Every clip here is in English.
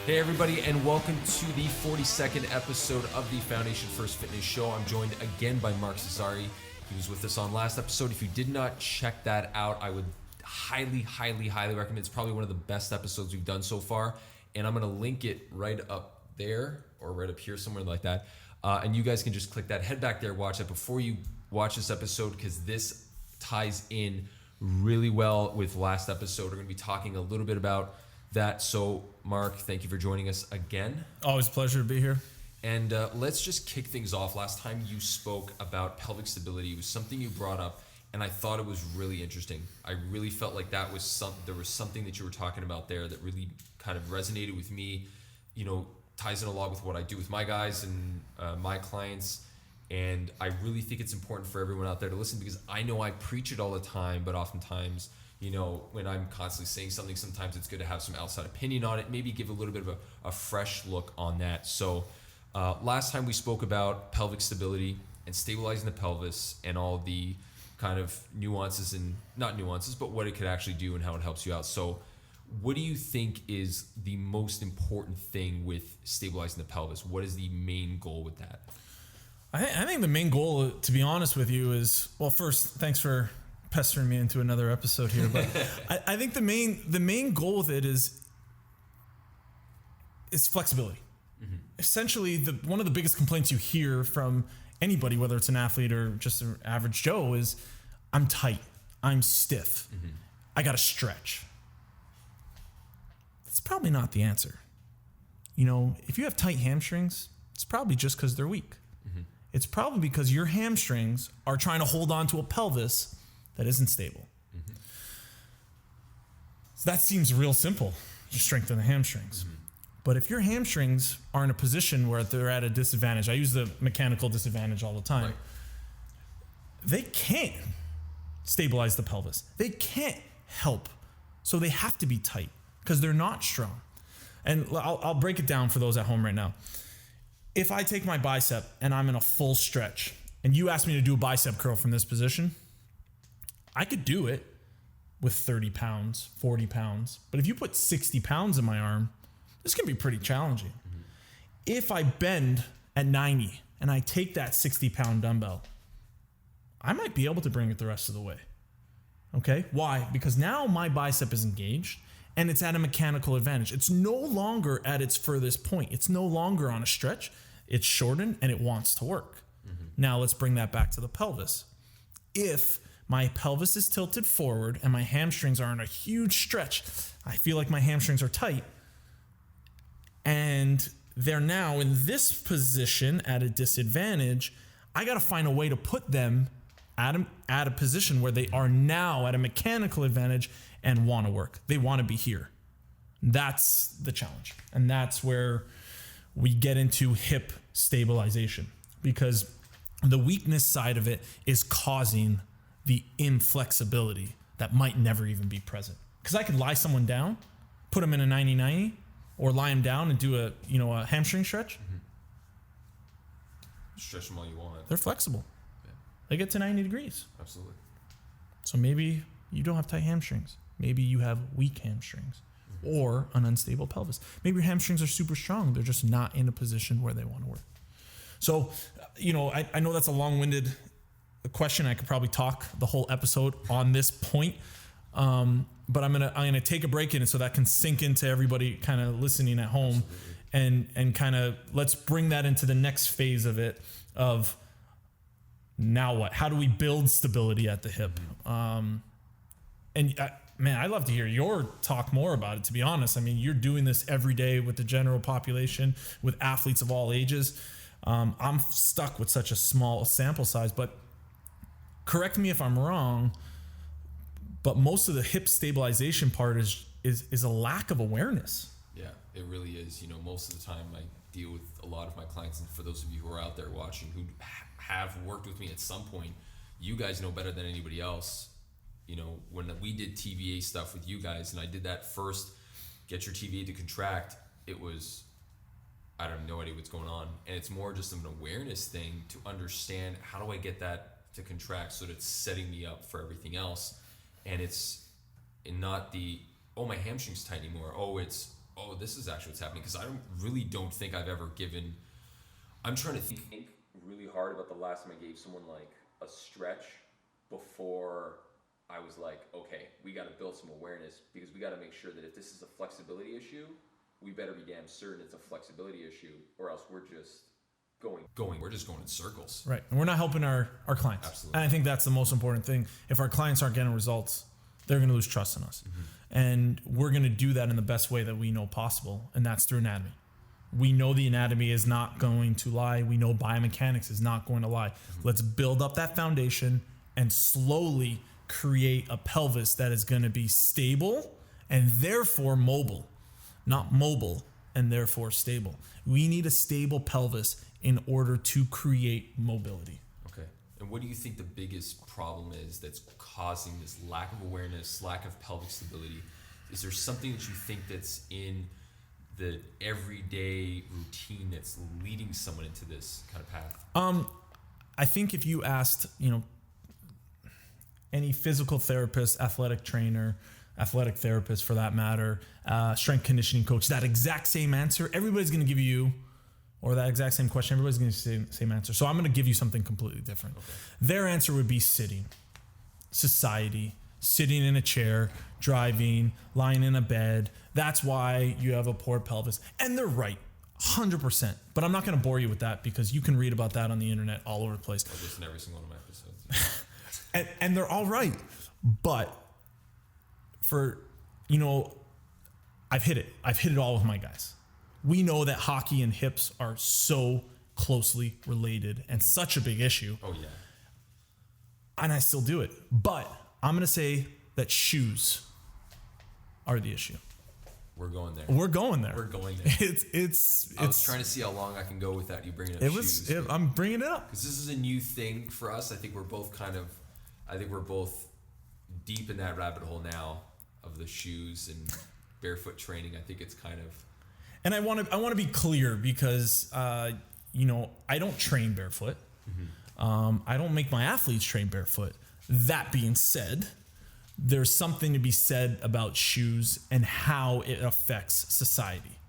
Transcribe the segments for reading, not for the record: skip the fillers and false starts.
Hey everybody, and welcome to the 42nd episode of the Foundation First Fitness Show. I'm joined again by Mark Cesari. He was with us on last episode. If you did not check that out, I would highly recommend. It's probably one of the best episodes we've done so far, and I'm going to link it right up there or right up here, somewhere like that. And you guys can just click that, head back there, watch it before you watch this episode, because this ties in really well with last episode. We're going to be talking a little bit about that. So Mark, thank you for joining us again. Always a pleasure to be here. And let's just kick things off. Last time you spoke about pelvic stability, it was something you brought up, and I thought it was really interesting. I really felt like that was there was something that you were talking about there that really kind of resonated with me. You know, ties in a lot with what I do with my guys and my clients. And I really think it's important for everyone out there to listen, because I know I preach it all the time, but oftentimes, you know, when I'm constantly saying something, sometimes it's good to have some outside opinion on it, maybe give a little bit of a fresh look on that. So last time we spoke about pelvic stability and stabilizing the pelvis and all the kind of nuances, and not nuances, but what it could actually do and how it helps you out. So what do you think is the most important thing with stabilizing the pelvis? What is the main goal with that? I think the main goal, to be honest with you, is, well, first, thanks for pestering me into another episode here, but I think the main goal with it is flexibility. Mm-hmm. Essentially, one of the biggest complaints you hear from anybody, whether it's an athlete or just an average Joe, is I'm tight, I'm stiff, I got to stretch. That's probably not the answer. You know, if you have tight hamstrings, it's probably just because they're weak. It's probably because your hamstrings are trying to hold on to a pelvis that isn't stable. So that seems real simple. Just strengthen the hamstrings. But if your hamstrings are in a position where they're at a disadvantage, I use the mechanical disadvantage all the time, right. They can't stabilize the pelvis. They can't help. So they have to be tight because they're not strong. And I'll break it down for those at home right now. If I take my bicep and I'm in a full stretch and you ask me to do a bicep curl from this position, I could do it with 30 pounds, 40 pounds. But if you put 60 pounds in my arm, this can be pretty challenging. If I bend at 90 and I take that 60-pound dumbbell, I might be able to bring it the rest of the way. Okay? Why? Because now my bicep is engaged and it's at a mechanical advantage. It's no longer at its furthest point. It's no longer on a stretch. It's shortened and it wants to work. Now let's bring that back to the pelvis. If my pelvis is tilted forward and my hamstrings are in a huge stretch, I feel like my hamstrings are tight, and they're now in this position at a disadvantage, I got to find a way to put them at a position where they are now at a mechanical advantage and want to work. They want to be here. That's the challenge. And that's where we get into hip stabilization, because the weakness side of it is causing the inflexibility that might never even be present. Because I could lie someone down, put them in a 90-90, or lie them down and do a hamstring stretch. Stretch them all you want. They're flexible. Yeah. They get to 90 degrees. Absolutely. So maybe you don't have tight hamstrings. Maybe you have weak hamstrings or an unstable pelvis. Maybe your hamstrings are super strong. They're just not in a position where they want to work. So, you know, I know that's a long-winded question. I could probably talk the whole episode on this point. But I'm gonna take a break in it so that can sink into everybody kind of listening at home. Absolutely. And kind of let's bring that into the next phase of it, of now what? How do we build stability at the hip? Man, I'd love to hear your talk more about it, to be honest. I mean, you're doing this every day with the general population, with athletes of all ages. I'm stuck with such a small sample size, but correct me if I'm wrong, but most of the hip stabilization part is a lack of awareness. Yeah, it really is. You know, most of the time I deal with a lot of my clients, and for those of you who are out there watching who have worked with me at some point, you guys know better than anybody else. You know, when we did TVA stuff with you guys, and I did that first, get your TVA to contract, it was, I have no idea what's going on. And it's more just an awareness thing to understand, how do I get that to contract so that it's setting me up for everything else. And it's not the, oh, my hamstring's tight anymore. Oh, it's, oh, this is actually what's happening, because I don't think I've ever given. I'm trying to think really hard about the last time I gave someone like a stretch before I was like, okay, we got to build some awareness, because we got to make sure that if this is a flexibility issue, we better be damn certain it's a flexibility issue, or else we're just we're just going in circles. Right. And we're not helping our clients. Absolutely. And I think that's the most important thing. If our clients aren't getting results, they're going to lose trust in us. Mm-hmm. And we're going to do that in the best way that we know possible, and that's through anatomy. We know the anatomy is not going to lie. We know biomechanics is not going to lie. Mm-hmm. Let's build up that foundation and slowly create a pelvis that is going to be stable and therefore mobile, not mobile and therefore stable. We need a stable pelvis in order to create mobility. Okay. And what do you think the biggest problem is that's causing this lack of awareness, lack of pelvic stability? Is there something that you think that's in the everyday routine that's leading someone into this kind of path? I think if you asked, any physical therapist, athletic trainer, athletic therapist for that matter, strength conditioning coach, that exact same answer, everybody's going to give you, or that exact same question, everybody's going to say the same answer. So I'm going to give you something completely different. Okay. Their answer would be sitting, society, sitting in a chair, driving, lying in a bed. That's why you have a poor pelvis. And they're right, 100%. But I'm not going to bore you with that, because you can read about that on the internet all over the place. I listen to every single one of my episodes. and they're all right. But for, I've hit it. I've hit it all with my guys. We know that hockey and hips are so closely related and such a big issue. Oh, yeah. And I still do it. But I'm going to say that shoes are the issue. We're going there. We're going there. It's I was trying to see how long I can go with that. You bringing up shoes. I'm bringing it up because this is a new thing for us. I think we're both deep in that rabbit hole now of the shoes and barefoot training. I think it's kind of. And I want to be clear, because I don't train barefoot. Mm-hmm. I don't make my athletes train barefoot. That being said, there's something to be said about shoes and how it affects society.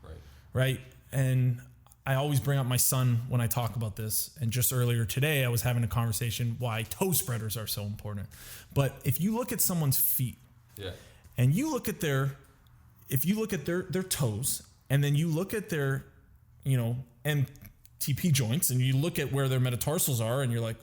Right? And I always bring up my son when I talk about this. And just earlier today, I was having a conversation why toe spreaders are so important. But if you look at someone's feet, and you look at their toes, and then you look at their, MTP joints, and you look at where their metatarsals are, and you're like,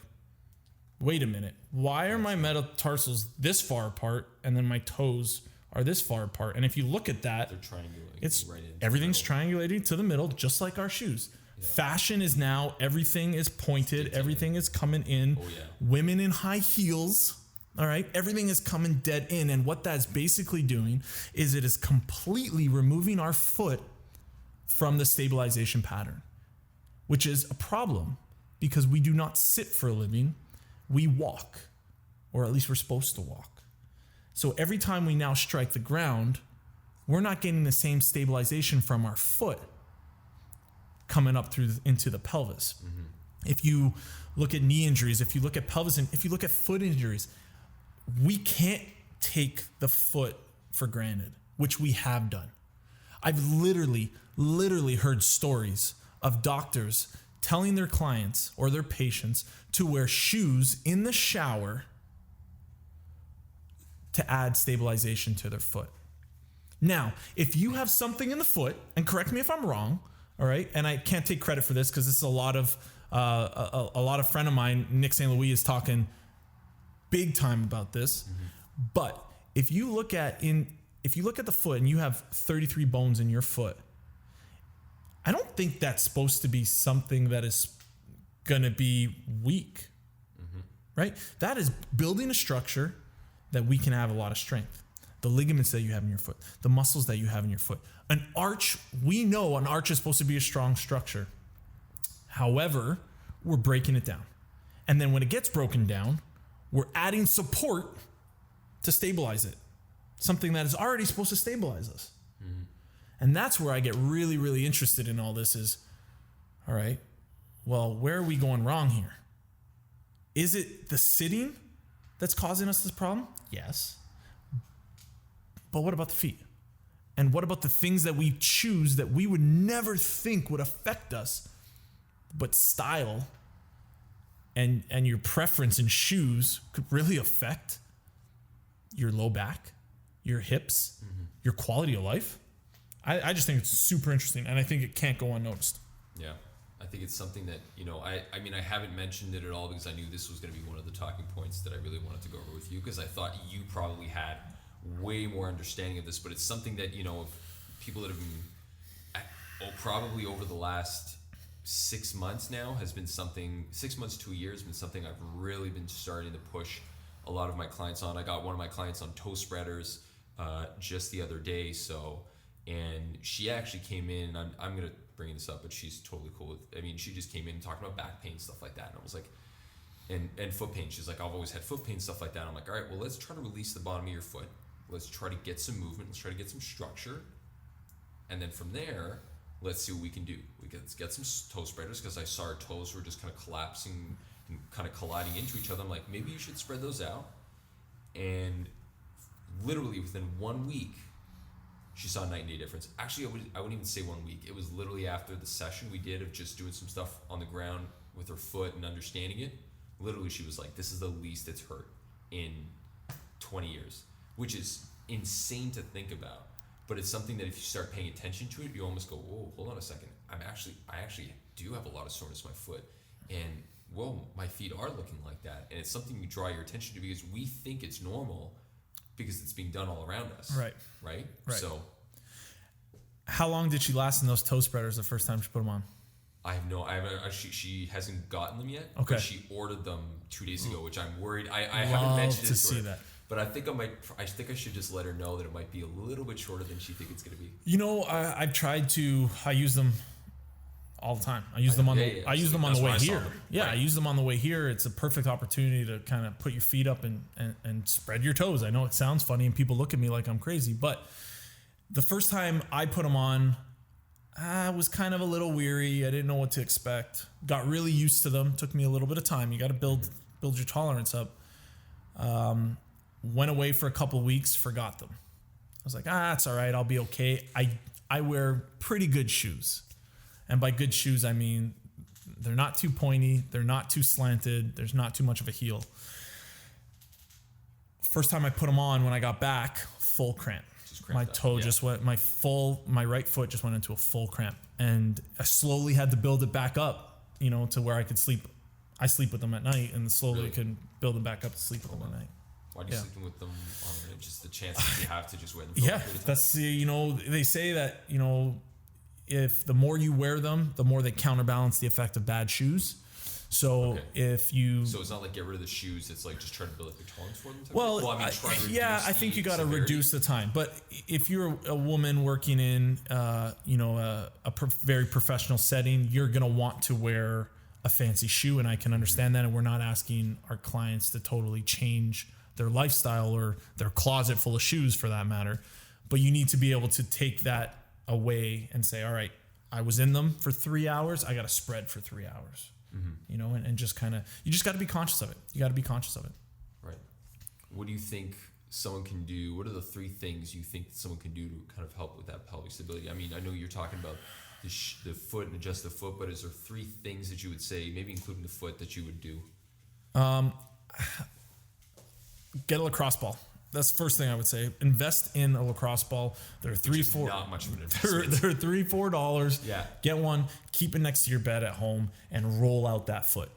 wait a minute, why are my metatarsals this far apart, and then my toes are this far apart? And if you look at that, they're triangulating. It's right everything's triangulating to the middle, just like our shoes. Yeah. Fashion is now everything is pointed, everything is coming in. Oh, yeah. Women in high heels. All right. Everything is coming dead in. And what that's basically doing is it is completely removing our foot from the stabilization pattern, which is a problem, because we do not sit for a living. We walk, or at least we're supposed to walk. So every time we now strike the ground, we're not getting the same stabilization from our foot coming up into the pelvis. Mm-hmm. If you look at knee injuries, if you look at pelvis, and if you look at foot injuries, we can't take the foot for granted, which we have done. I've literally heard stories of doctors telling their clients or their patients to wear shoes in the shower to add stabilization to their foot. Now, if you have something in the foot, and correct me if I'm wrong, all right, and I can't take credit for this because this is a lot of friend of mine, Nick St. Louis, is talking big time about this. Mm-hmm. But if you look at the foot and you have 33 bones in your foot, I don't think that's supposed to be something that is gonna be weak, mm-hmm. right? That is building a structure that we can have a lot of strength. The ligaments that you have in your foot, the muscles that you have in your foot. An arch, we know an arch is supposed to be a strong structure. However, we're breaking it down. And then when it gets broken down, we're adding support to stabilize it. Something that is already supposed to stabilize us. Mm-hmm. And that's where I get really, really interested in all this is, all right, well, where are we going wrong here? Is it the sitting that's causing us this problem? Yes. But what about the feet? And what about the things that we choose that we would never think would affect us, but style and your preference in shoes could really affect your low back, your hips, your quality of life? I just think it's super interesting, and I think it can't go unnoticed. Yeah. I think it's something that, I mean, I haven't mentioned it at all because I knew this was going to be one of the talking points that I really wanted to go over with you, because I thought you probably had way more understanding of this, but it's something that, of people that have been, probably over the last 6 months now has been something, 6 months to a year has been something I've really been starting to push a lot of my clients on. I got one of my clients on toe spreaders just the other day, and she actually came in, and I'm going to bring this up, but she's totally cool with, she just came in talking about back pain, stuff like that, and I was like, and foot pain. She's like, I've always had foot pain, stuff like that. I'm like, all right, well, let's try to release the bottom of your foot. Let's try to get some movement. Let's try to get some structure. And then from there, let's see what we can do. Let's get some toe spreaders, because I saw her toes were just kind of collapsing and kind of colliding into each other. I'm like, maybe you should spread those out. And literally within 1 week, she saw a night and day difference. Actually, I wouldn't even say 1 week. It was literally after the session we did of just doing some stuff on the ground with her foot and understanding it. Literally, she was like, this is the least it's hurt in 20 years, which is insane to think about. But it's something that if you start paying attention to it, you almost go, whoa, hold on a second. I actually do have a lot of soreness in my foot. And, whoa, my feet are looking like that. And it's something you draw your attention to because we think it's normal because it's being done all around us. Right? So, how long did she last in those toe spreaders the first time she put them on? I haven't. She hasn't gotten them yet. Okay. But she ordered them 2 days ago, which I'm worried. I haven't mentioned it to see that. But I think I think I should just let her know that it might be a little bit shorter than she thinks it's going to be. I've tried to. I use them all the time. I use them on the way here. Yeah, right. I use them on the way here. It's a perfect opportunity to kind of put your feet up and spread your toes. I know it sounds funny and people look at me like I'm crazy, but the first time I put them on, I was kind of a little weary. I didn't know what to expect. Got really used to them. Took me a little bit of time. You got to build your tolerance up. Went away for a couple of weeks, forgot them. I was like, it's all right. I'll be okay. I wear pretty good shoes. And by good shoes, I mean, they're not too pointy. They're not too slanted. There's not too much of a heel. First time I put them on, when I got back, full cramp. My toe just went, my right foot just went into a full cramp. And I slowly had to build it back up, to where I could sleep. I sleep with them at night, and slowly could build them back up to sleep with them at night. Why do you sleep with them on just the chance that you have to just wear them? Yeah, that's they say that, if the more you wear them, the more they counterbalance the effect of bad shoes. So if you... So it's not like get rid of the shoes, it's like just try to build up your tolerance for them? Well, I think you got to reduce the time. But if you're a woman working in, a very professional setting, you're going to want to wear a fancy shoe, and I can understand that. And we're not asking our clients to totally change their lifestyle or their closet full of shoes for that matter. But you need to be able to take that away and say, all right, I was in them for 3 hours. I got to spread for 3 hours, and just kind of, you just got to be conscious of it. You got to be conscious of it. Right. What do you think someone can do? What are the 3 things you think someone can do to kind of help with that pelvic stability? I mean, I know you're talking about the foot and adjust the foot, but is there 3 things that you would say, maybe including the foot, that you would do? Get a lacrosse ball. That's the first thing I would say. Invest in a lacrosse ball. They're not much of an investment. They're $3-4. Yeah. Get one. Keep it next to your bed at home and roll out that foot.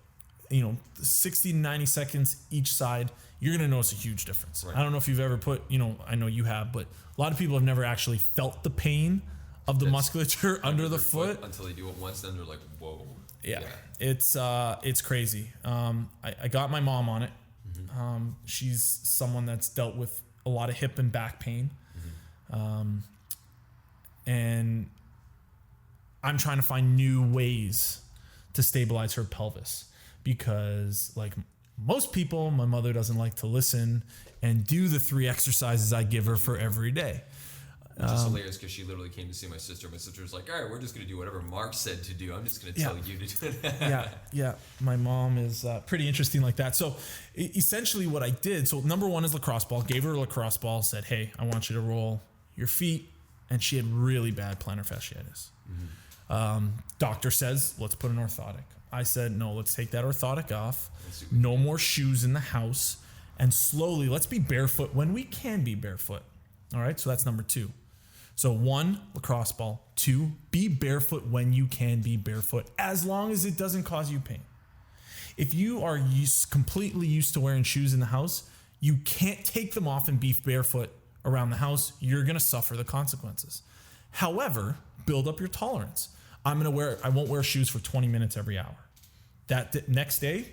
60 to 90 seconds each side. You're gonna notice a huge difference. Right. I don't know if you've ever put. I know you have, but a lot of people have never actually felt the pain of the musculature under the foot until they do it once. Then they're like, whoa. Yeah. It's crazy. I got my mom on it. She's someone that's dealt with a lot of hip and back pain. And I'm trying to find new ways to stabilize her pelvis because, like most people, my mother doesn't like to listen and do the 3 exercises I give her for every day. Which is hilarious because she literally came to see my sister. My sister was like, all right, we're just going to do whatever Mark said to do. I'm just going to tell you to do it. Yeah. My mom is pretty interesting like that. So essentially what I did, so number 1 is lacrosse ball. Gave her a lacrosse ball, said, hey, I want you to roll your feet and she had really bad plantar fasciitis. Doctor says, let's put an orthotic. I said, no, let's take that orthotic off. No more shoes in the house. And slowly, let's be barefoot when we can be barefoot. All right, so that's number 2. So 1, lacrosse ball. 2, be barefoot when you can be barefoot, as long as it doesn't cause you pain. If you are completely used to wearing shoes in the house, you can't take them off and be barefoot around the house. You're going to suffer the consequences. However, build up your tolerance. I won't wear shoes for 20 minutes every hour. That next day,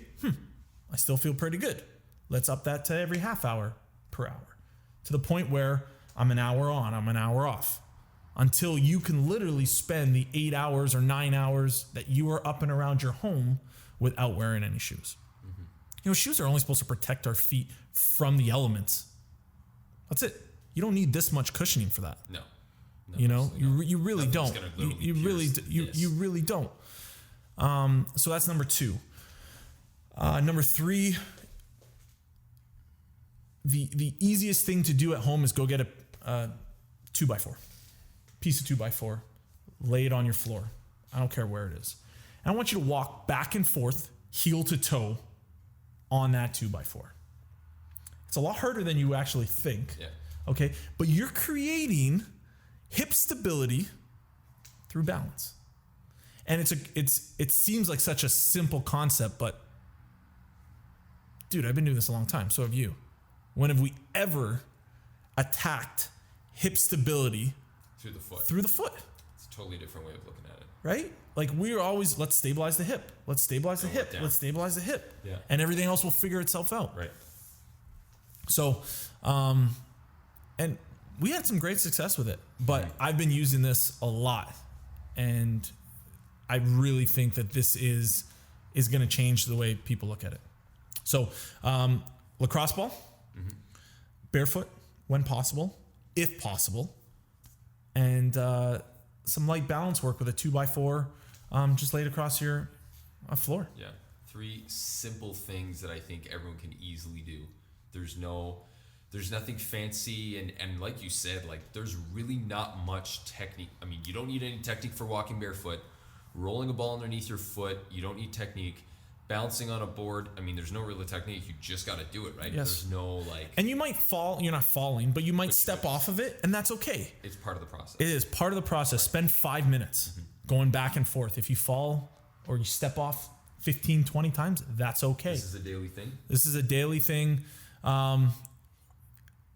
I still feel pretty good. Let's up that to every half hour per hour, to the point where I'm an hour on, I'm an hour off, until you can literally spend the 8 hours or 9 hours that you are up and around your home without wearing any shoes. Shoes are only supposed to protect our feet from the elements. That's it. You don't need this much cushioning for that. No, you really don't. You really don't. So that's number 2. Number 3, the easiest thing to do at home is go get a 2x4, piece of 2x4, lay it on your floor. I don't care where it is. And I want you to walk back and forth, heel to toe, on that 2x4. It's a lot harder than you actually think. Yeah. Okay, but you're creating hip stability through balance. And it seems like such a simple concept, but dude, I've been doing this a long time. So have you. When have we ever attacked hip stability through the foot? Through the foot. It's a totally different way of looking at it. Right? Like we're always, let's stabilize the hip. Let's stabilize the hip. Let's stabilize the hip. Yeah. And everything else will figure itself out. Right. So, and we had some great success with it, but I've been using this a lot, and I really think that this is going to change the way people look at it. So, lacrosse ball, barefoot when possible, if possible, and some light balance work with a 2x4 just laid across your floor. Yeah. 3 simple things that I think everyone can easily do. There's nothing fancy, and like you said, like there's really not much technique. I mean, you don't need any technique for walking barefoot. Rolling a ball underneath your foot, you don't need technique. Bouncing on a board, I mean, there's no real technique. You just got to do it, right? Yes. There's no like... And you might fall, you're not falling, but you might step off of it, and that's okay. It's part of the process. It is part of the process. Spend 5 minutes going back and forth. If you fall or you step off 15, 20 times, that's okay. This is a daily thing? This is a daily thing.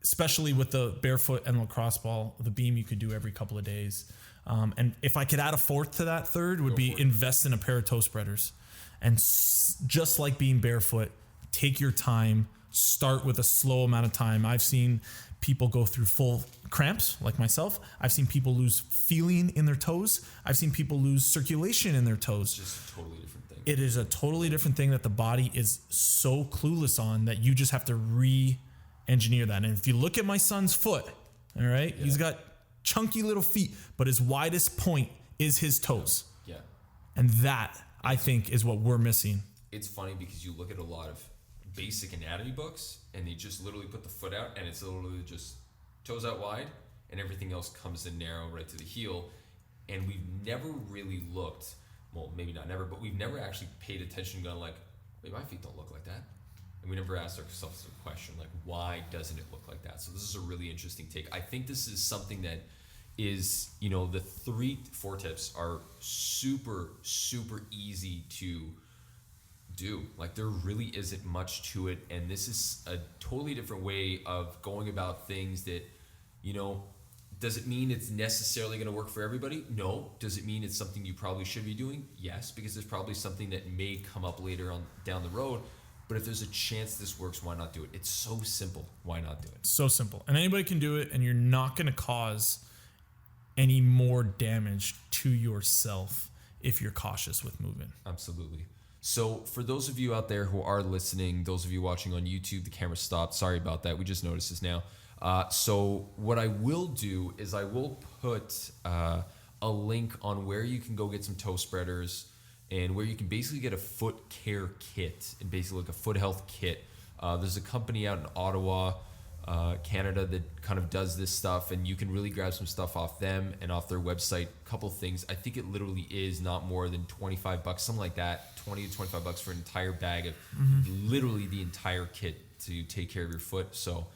Especially with the barefoot and lacrosse ball, the beam you could do every couple of days. And if I could add a 4th to that, 3rd would be invest in a pair of toe spreaders. And just like being barefoot, take your time, start with a slow amount of time. I've seen people go through full cramps, like myself. I've seen people lose feeling in their toes. I've seen people lose circulation in their toes. It's just a totally different thing. It is a totally different thing that the body is so clueless on that you just have to re-engineer that. And if you look at my son's foot, all right, he's got chunky little feet, but his widest point is his toes. Yeah. And that, I think, is what we're missing. It's funny because you look at a lot of basic anatomy books and they just literally put the foot out and it's literally just toes out wide and everything else comes in narrow right to the heel. And we've never really looked, well, maybe not never, but we've never actually paid attention and gone like, wait, my feet don't look like that. And we never asked ourselves the question, like, why doesn't it look like that? So this is a really interesting take. I think this is something that is, the 4 tips are super, super easy to do. Like, there really isn't much to it. And this is a totally different way of going about things that, does it mean it's necessarily going to work for everybody? No. Does it mean it's something you probably should be doing? Yes, because there's probably something that may come up later on down the road. But if there's a chance this works, why not do it? It's so simple. Why not do it? So simple. And anybody can do it, and you're not going to cause any more damage to yourself if you're cautious with moving. Absolutely. So for those of you out there who are listening, those of you watching on YouTube, the camera stopped. Sorry about that. We just noticed this now. So what I will do is I will put a link on where you can go get some toe spreaders and where you can basically get a foot care kit and basically like a foot health kit. There's a company out in Ottawa Canada that kind of does this stuff, and you can really grab some stuff off them and off their website. A couple things. I think it literally is not more than $25, something like that, 20 to $25 for an entire bag of literally the entire kit to take care of your foot. So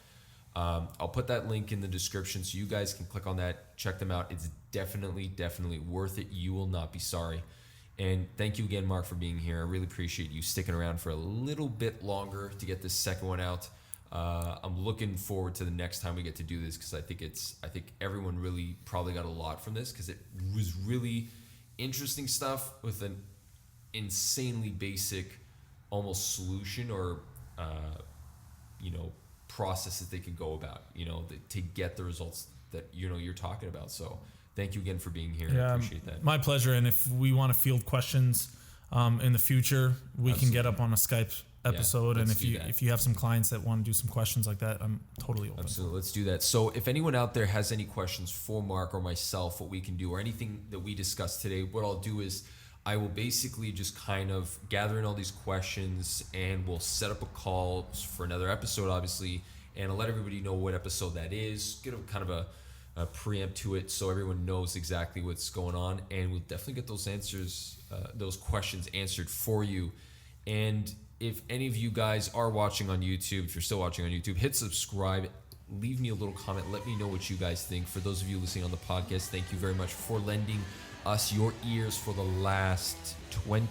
I'll put that link in the description so you guys can click on that, check them out. It's definitely worth it. You will not be sorry. And thank you again, Mark, for being here. I really appreciate you sticking around for a little bit longer to get this second one out. I'm looking forward to the next time we get to do this, because I think everyone really probably got a lot from this, because it was really interesting stuff with an insanely basic almost solution or process that they could go about to get the results that you're talking about. So thank you again for being here. I appreciate that. My pleasure. And if we want to field questions in the future, we can get up on a Skype episode. And if you have some clients that want to do some questions like that, I'm totally open. Absolutely. Let's do that. So if anyone out there has any questions for Mark or myself, what we can do, or anything that we discussed today, what I'll do is I will basically just kind of gather in all these questions, and we'll set up a call for another episode, obviously, and I'll let everybody know what episode that is, get a kind of a preempt to it so everyone knows exactly what's going on, and we'll definitely get those answers, those questions answered for you. And if any of you guys are watching on YouTube, if you're still watching on YouTube, hit subscribe, leave me a little comment, let me know what you guys think. For those of you listening on the podcast, thank you very much for lending us your ears for the last 20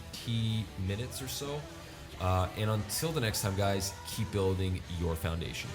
minutes or so. And until the next time, guys, keep building your foundation.